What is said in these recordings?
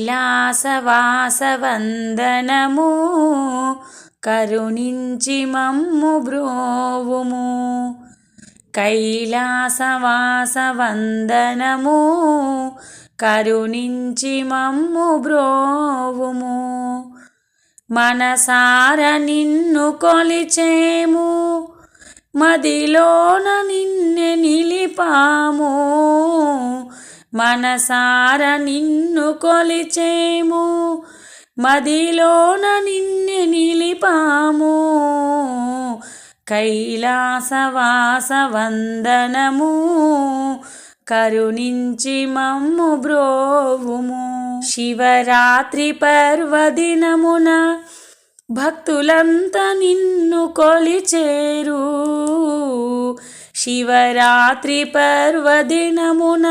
కైలాసవాస వందనము కరుణించి మమ్ము బ్రోవుము. కైలాసవాస వందనము కరుణించి మమ్ము బ్రోవుము. మనసార నిన్ను కొలిచేము, మదిలోన నిన్నే నిలిపాము. మనసార నిన్ను కొలిచేము, మదిలోన నిన్నే నిలిపాము. కైలాసవాస వందనము కరుణించి మమ్ము బ్రోవుము. శివరాత్రి పర్వదినమున భక్తులంతా నిన్ను కొలిచేరు. శివరాత్రి పర్వదినమున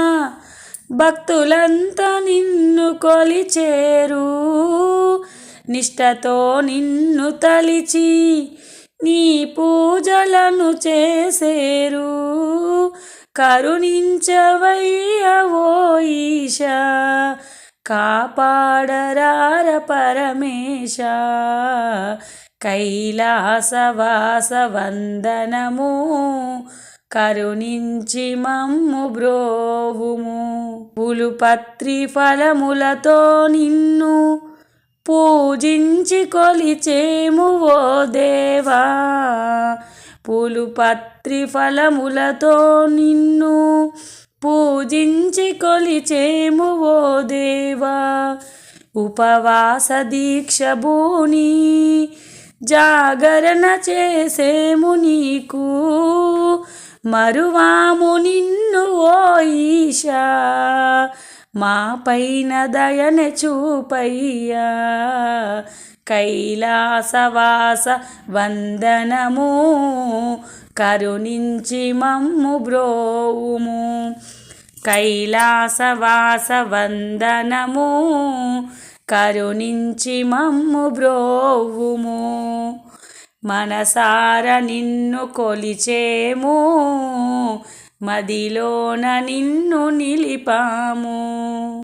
భక్తులంతా నిన్ను కొలిచేరు. నిష్టతో నిన్ను తలిచి నీ పూజలను చేసేరు. కరుణించవయ్య ఓ ఈశా, కాపాడరార పరమేశ. కైలాసవాస వందనము కరుణించి మమ్ము బ్రోవుము. పులుపత్రి ఫలములతో నిన్ను పూజించి కొలిచేము ఓ దేవా. పులుపత్రి ఫలములతో నిన్ను పూజించి కొలిచేము ఓ దేవా. ఉపవాస దీక్ష భూని జాగరణ చేసేము నీకు. మరువాము నిన్ను ఓ ఈశా, మా పైన దయనే చూపయ్యా. కైలాసవాస వందనము కరుణించి మమ్ము బ్రోవుము. కైలాసవాస వందనము కరుణించి మమ్ము బ్రోవుము. మనసార నిన్ను కొలిచేము, మదిలోన నిన్ను నిలిపాము.